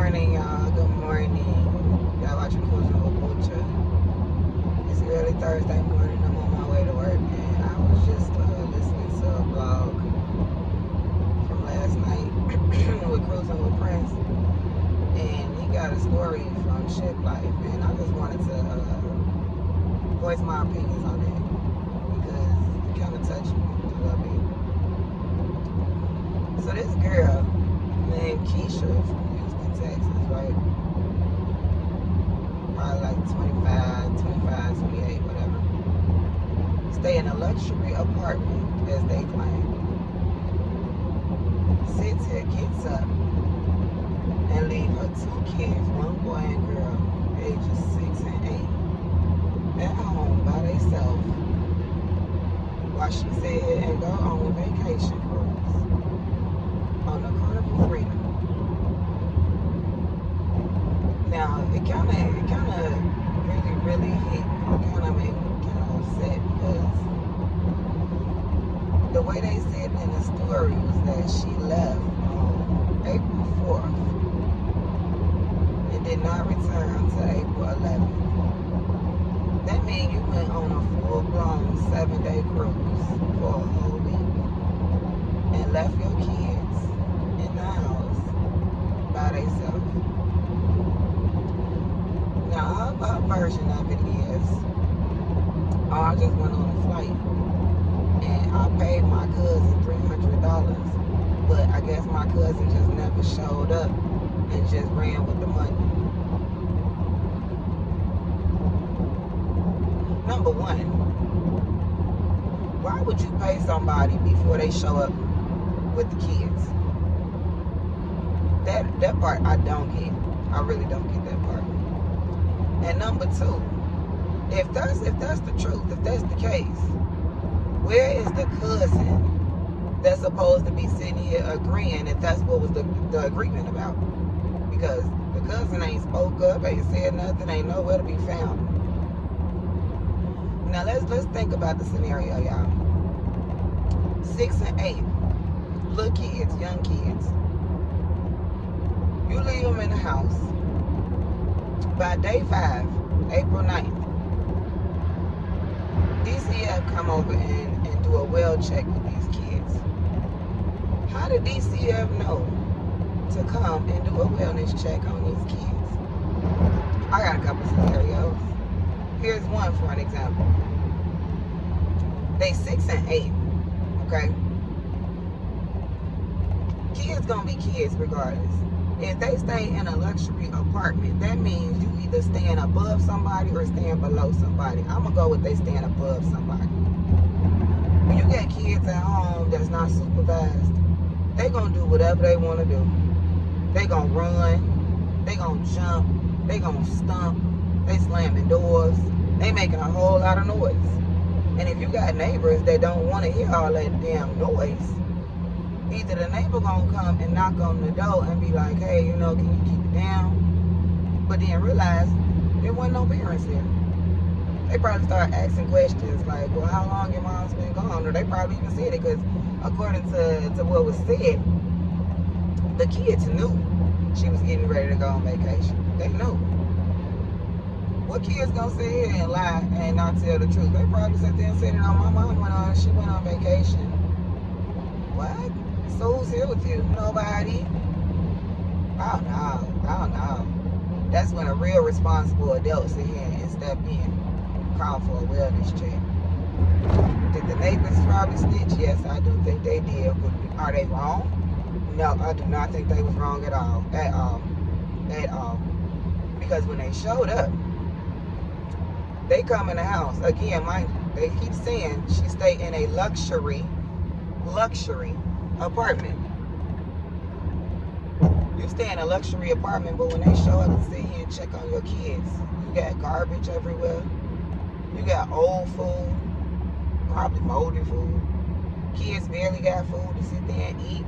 morning, y'all. Good morning. Y'all watching Cruising with Butcher. It's early Thursday morning. I'm on my way to work, and I was just listening to a blog from last night with Cruising with Prince, and he got a story from Ship Life, and I just wanted to voice my opinions on it because it kind of touched me a little bit. So this girl named Keisha from Houston, Texas, right? Probably like 25, 28, whatever. Stay in a luxury apartment, as they claim. Sits here, gets up, and leave her two kids, one boy and girl, ages 6 and 8, at home by themselves while she said and go on a vacation cruise on the Carnival Freedom. Now, it kind of really hit me. It kind of made me kind of upset because the way they said in the story was that she left on April 4th and did not return until April 11th. That means you went on a full-blown 7-day cruise for a whole week and left your kids in the house by themselves. Now, her version of it is, I just went on a flight and I paid my cousin $300, but I guess my cousin just never showed up and just ran with the money. Number one, why would you pay somebody before they show up with the kids? That part I don't get. I really don't get that part. And number two, if that's the truth, if that's the case, where is the cousin that's supposed to be sitting here agreeing if that's what was the agreement about? Because the cousin ain't spoke up, ain't said nothing, ain't nowhere to be found. Now let's think about the scenario, y'all. 6 and 8, little kids, young kids. You leave them in the house. By day 5, April 9th, DCF come over and do a well check with these kids. How did DCF know to come and do a wellness check on these kids? I got a couple scenarios. Here's one for an example. They 6 and 8, okay? Kids gonna be kids regardless. If they stay in a luxury apartment, that means you either staying above somebody or staying below somebody. I'm gonna go with they staying above somebody. When you got kids at home that's not supervised, they gonna do whatever they wanna do. They gonna run, they gonna jump, they gonna stomp, they slamming doors, they making a whole lot of noise. And if you got neighbors that don't wanna hear all that damn noise, either the neighbor gonna come and knock on the door and be like, hey, can you keep it down? But then realize there wasn't no parents there. They probably start asking questions like, well, how long your mom's been gone? Or they probably even said it because according to what was said, the kids knew she was getting ready to go on vacation. They knew. What kids gonna sit here and lie and not tell the truth? They probably sit there and said, my mom she went on vacation. What? So who's here with you? Nobody. I don't know. That's when a real responsible adult sit here and step in, call for a wellness check. Did the neighbors probably snitch? Yes, I do think they did. Are they wrong? No, I do not think they was wrong at all. Because when they showed up, they come in the house. Again, they keep saying she stayed in a luxury apartment. You stay in a luxury apartment, but when they show up and sit here and check on your kids, you got garbage everywhere. You got old food, probably moldy food. Kids barely got food to sit there and eat.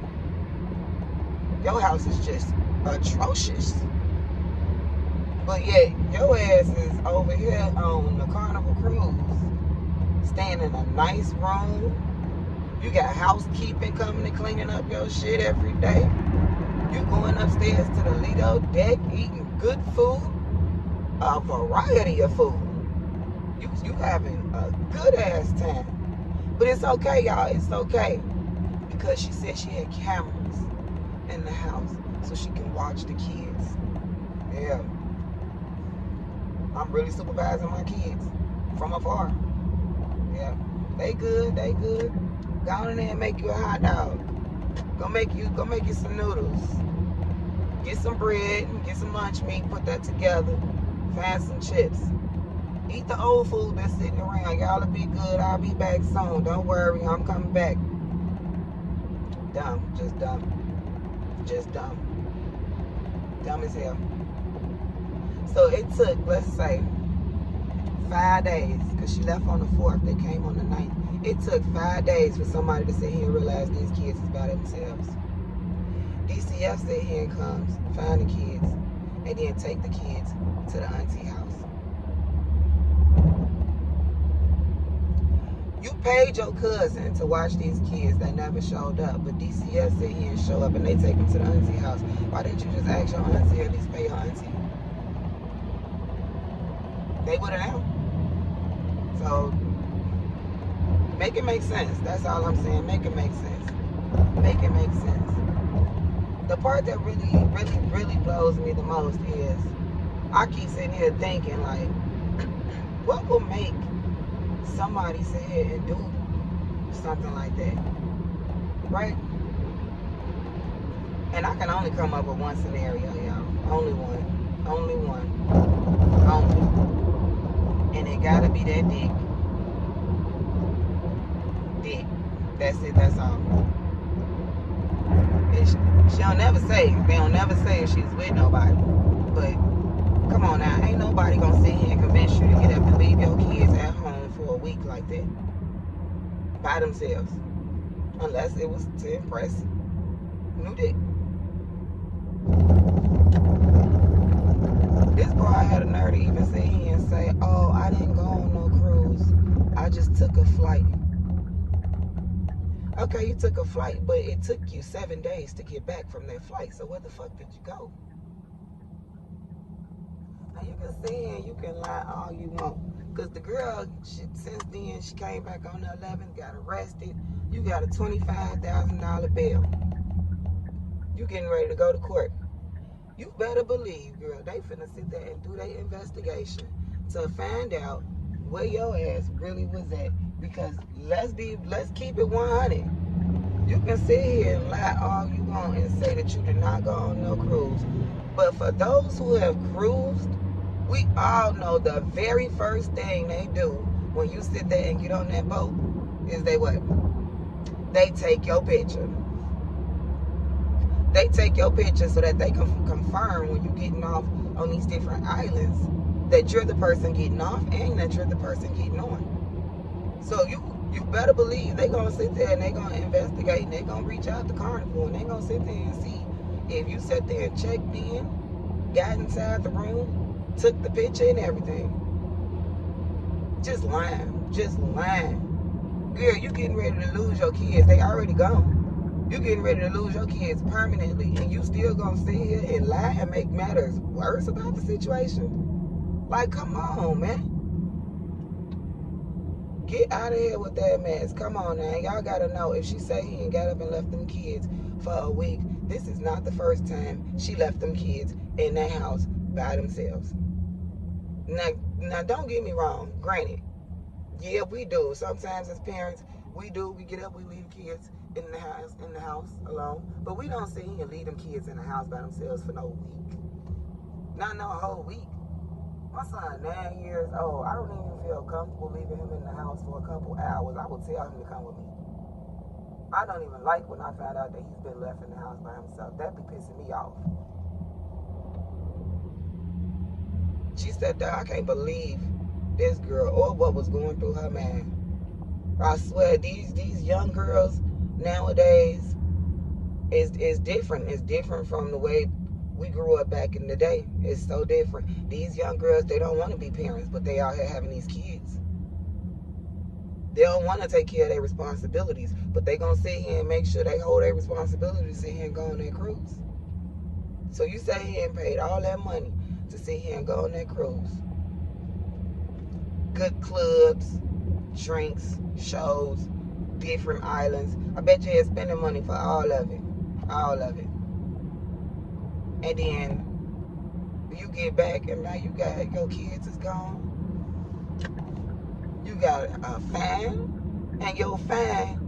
Your house is just atrocious. But yet, your ass is over here on the Carnival Cruise, staying in a nice room. You got housekeeping coming and cleaning up your shit every day. You going upstairs to the Lido deck, eating good food, a variety of food. You having a good ass time. But it's okay, y'all. It's okay. Because she said she had cameras in the house so she can watch the kids. Yeah. I'm really supervising my kids from afar. Yeah. They good. Go on in there and make you a hot dog. Go make you some noodles. Get some bread, get some lunch meat, put that together. Find some chips. Eat the old food that's sitting around. Y'all will be good. I'll be back soon. Don't worry, I'm coming back. Dumb. Just dumb. Just dumb. Dumb as hell. So it took, let's say, 5 days, because she left on the 4th, they came on the 9th. It took 5 days for somebody to sit here and realize these kids is by themselves. DCF sit here and comes, find the kids, and then take the kids to the auntie house. You paid your cousin to watch these kids that never showed up, but DCF sit here and show up and they take them to the auntie house. Why didn't you just ask your auntie or at least pay your auntie? They would have known. So, make it make sense. That's all I'm saying. Make it make sense. Make it make sense. The part that really blows me the most is I keep sitting here thinking, like, what will make somebody sit here and do something like that? Right? And I can only come up with one scenario, y'all. Only one. Only one. Only. And it gotta be that dick. Dick. That's it, that's all. She don't never say, they don't never say if she's with nobody. But come on now, ain't nobody gonna sit here and convince you to get up and leave your kids at home for a week like that. By themselves. Unless it was to impress new dick. This boy had a nerve to even sit here and say, oh, I didn't go on no cruise. I just took a flight. Okay, you took a flight, but it took you 7 days to get back from that flight. So where the fuck did you go? Now you can sit here and you can lie all you want. Because the girl, since then, she came back on the 11th, got arrested. You got a $25,000 bail. You getting ready to go to court. You better believe, girl, they finna sit there and do their investigation to find out where your ass really was at. Because let's keep it 100. You can sit here and lie all you want and say that you did not go on no cruise. But for those who have cruised, we all know the very first thing they do when you sit there and get on that boat is they what? They take your picture. They take your picture so that they can confirm when you're getting off on these different islands that you're the person getting off and that you're the person getting on. So you better believe they're going to sit there and they're going to investigate and they're going to reach out to Carnival and they're going to sit there and see if you sat there and checked in, got inside the room, took the picture and everything. Just lying. Just lying. Girl, you getting ready to lose your kids. They already gone. You getting ready to lose your kids permanently and you still going to sit here and lie and make matters worse about the situation? Like, come on, man. Get out of here with that mess. Come on now. Y'all got to know, if she say he ain't got up and left them kids for a week, this is not the first time she left them kids in that house by themselves. Now don't get me wrong. Granted, yeah, we do. Sometimes as parents, we get up, we leave kids in the house alone. But we don't sit here and leave them kids in the house by themselves for no week. Not no whole week. My son, 9 years old, I don't even feel comfortable leaving him in the house for a couple hours. I will tell him to come with me. I don't even like when I find out that he's been left in the house by himself. That be pissing me off. She said, I can't believe this girl or what was going through her mind. I swear, these young girls nowadays is different. It's different from the way we grew up back in the day. It's so different. These young girls, they don't want to be parents, but they out here having these kids. They don't want to take care of their responsibilities, but they gonna sit here and make sure they hold their responsibilities, sit here and go on their cruise. So you say he ain't paid all that money to sit here and go on that cruise. Good clubs, drinks, shows, different islands. I bet you he's spending money for all of it. All of it. And then you get back and now you got your kids is gone. You got a fine, and your fine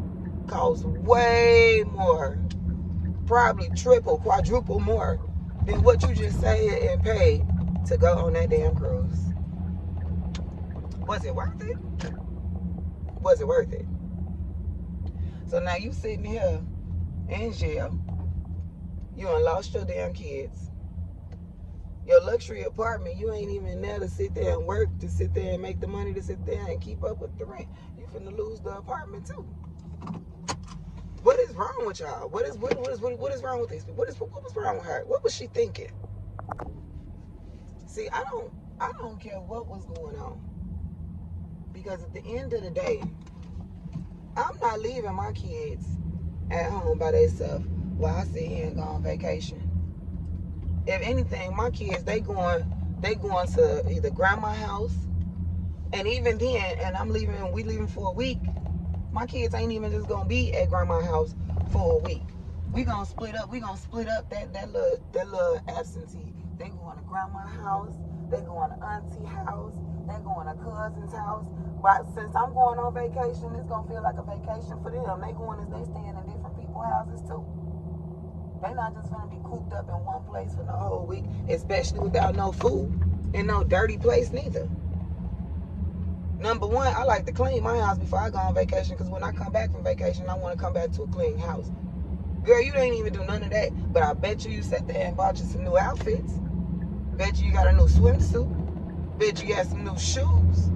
costs way more, probably triple, quadruple more than what you just said and paid to go on that damn cruise. Was it worth it? Was it worth it? So now you sitting here in jail. You done lost your damn kids. Your luxury apartment, you ain't even there to sit there and work, to sit there and make the money to sit there and keep up with the rent. You finna lose the apartment too. What is wrong with y'all? What is wrong with these people? What was wrong with her? What was she thinking? See, I don't care what was going on. Because at the end of the day, I'm not leaving my kids at home by themselves while I sit here and go on vacation. If anything, my kids, they going to either grandma's house, and even then, and we leaving for a week, my kids ain't even just gonna be at grandma's house for a week. We gonna split up that little absentee. They going to grandma's house, they going to auntie house, they going to cousin's house. But since I'm going on vacation, it's gonna feel like a vacation for them. They staying in different people's houses too. They not just gonna be cooped up in one place for the whole week, especially without no food and no dirty place neither. Number one, I like to clean my house before I go on vacation, because when I come back from vacation, I want to come back to a clean house. Girl, you didn't even do none of that, but I bet you sat there and bought you some new outfits. Bet you got a new swimsuit. Bet you got some new shoes.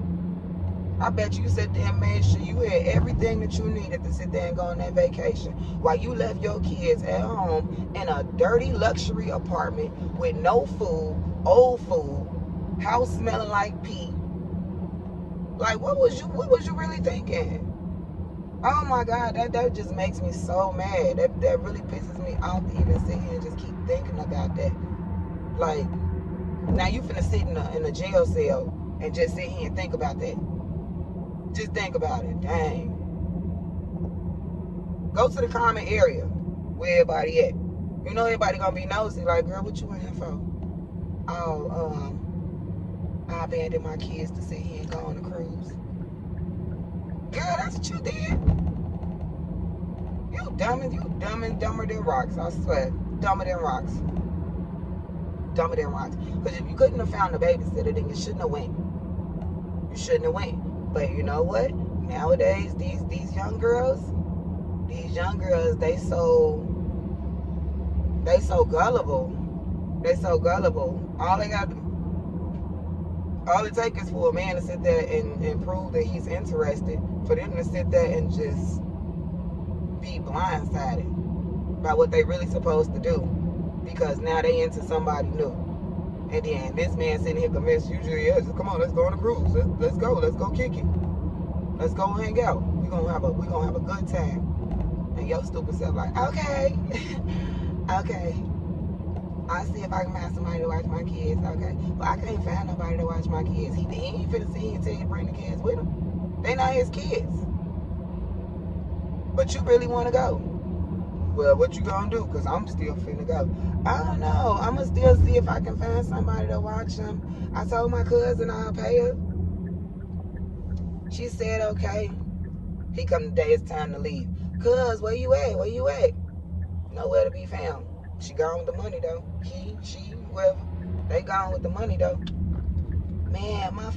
I bet you sat there and made sure you had everything that you needed to sit there and go on that vacation, while you left your kids at home in a dirty luxury apartment with no food, old food, house smelling like pee. Like, what was you really thinking? Oh my God, that just makes me so mad. That really pisses me off to even sit here and just keep thinking about that. Like, now you finna sit in a jail cell and just sit here and think about that. Just think about it. Dang. Go to the common area where everybody at. You know everybody gonna be nosy. Like, girl, what you in here for? Oh, I abandoned my kids to sit here and go on a cruise. Girl, that's what you did. You dumb and dumber than rocks. I swear, dumber than rocks. Dumber than rocks. Because if you couldn't have found a babysitter, then you shouldn't have went. You shouldn't have went. But you know what? Nowadays, these young girls, they so gullible. They so gullible. All it takes is for a man to sit there and prove that he's interested, for them to sit there and just be blindsided by what they really supposed to do, because now they into somebody new. And then this man sitting here convinced you, yeah, just come on, let's go on a cruise. Let's go kick it. Let's go hang out. We're gonna have a good time. And your stupid self like, okay, okay. I'll see if I can find somebody to watch my kids. Okay, but I can't find nobody to watch my kids. He ain't finna sit here and tell you to bring the kids with him. They not his kids. But you really want to go. Well, what you gonna do? Because I'm still finna go. I don't know. I'm gonna still see if I can find somebody to watch them. I told my cousin I'll pay her. She said, okay. He come the day it's time to leave. Cuz, where you at? Where you at? Nowhere to be found. She gone with the money, though. She, whoever. They gone with the money, though. Man, my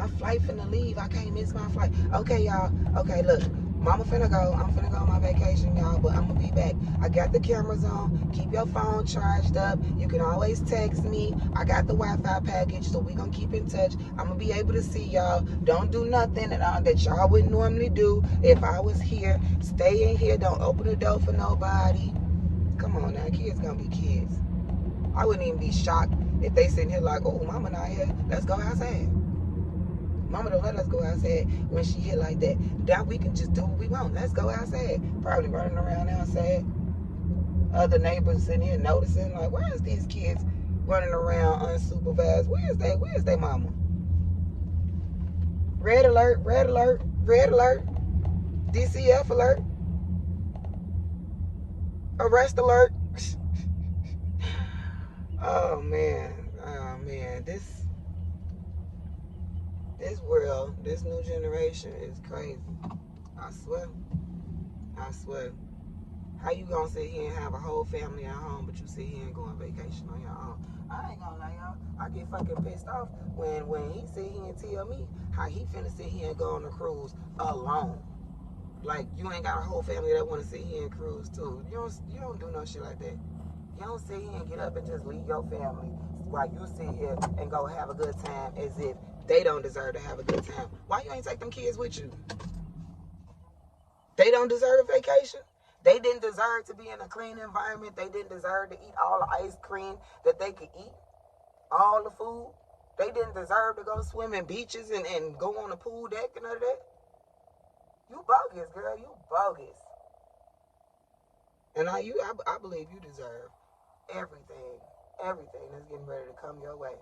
flight finna leave. I can't miss my flight. Okay, y'all. Okay, look. Mama finna go. I'm finna go on my vacation, y'all, but I'm gonna be back. I got the cameras on. Keep your phone charged up. You can always text me. I got the Wi-Fi package, so we gonna keep in touch. I'm gonna be able to see y'all. Don't do nothing that y'all wouldn't normally do if I was here. Stay in here. Don't open the door for nobody. Come on now, kids gonna be kids. I wouldn't even be shocked if they sitting here like, oh, mama not here. Let's go outside. Mama don't let us go outside when she hit like that. Now we can just do what we want. Let's go outside. Probably running around outside. Other neighbors sitting here noticing, like, where is these kids running around unsupervised? Where's they mama? Red alert, red alert, red alert, DCF alert, arrest alert. Oh man, this world, this new generation is crazy. I swear. How you gonna sit here and have a whole family at home, but you sit here and go on vacation on your own? I ain't gonna lie, y'all. I get fucking pissed off when he sit here and tell me how he finna sit here and go on a cruise alone. Like, you ain't got a whole family that wanna sit here and cruise too. You don't do no shit like that. You don't sit here and get up and just leave your family while you sit here and go have a good time as if they don't deserve to have a good time. Why you ain't take them kids with you? They don't deserve a vacation. They didn't deserve to be in a clean environment. They didn't deserve to eat all the ice cream that they could eat, all the food. They didn't deserve to go swim in beaches and go on a pool deck and all of that. You bogus, girl. You bogus. And I believe you deserve everything that's getting ready to come your way.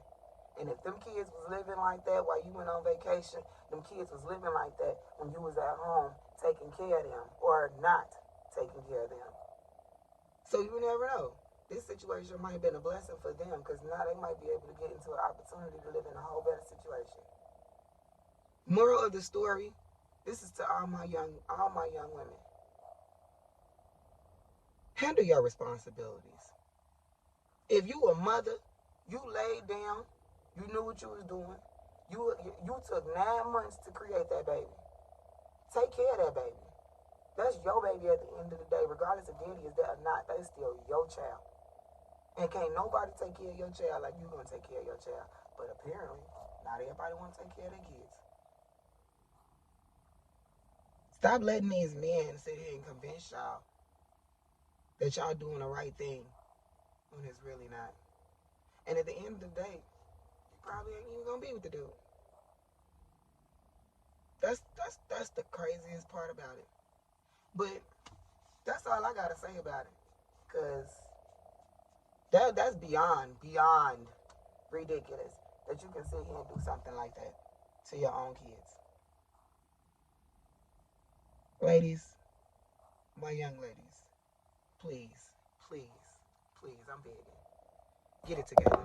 And if them kids was living like that while you went on vacation, them kids was living like that when you was at home taking care of them or not taking care of them. So you never know. This situation might have been a blessing for them because now they might be able to get into an opportunity to live in a whole better situation. Moral of the story, this is to all my young women. Handle your responsibilities. If you a mother, you laid down, you knew what you was doing. You took 9 months to create that baby. Take care of that baby. That's your baby at the end of the day, regardless if daddy is there or not. That's still your child. And can't nobody take care of your child like you gonna take care of your child. But apparently, not everybody wanna take care of their kids. Stop letting these men sit here and convince y'all that y'all doing the right thing when it's really not. And at the end of the day, you probably ain't even gonna be with the dude. That's the craziest part about it. But that's all I gotta say about it. Cause that's beyond ridiculous that you can sit here and do something like that to your own kids. Ladies, my young ladies, please, I'm begging. Get it together.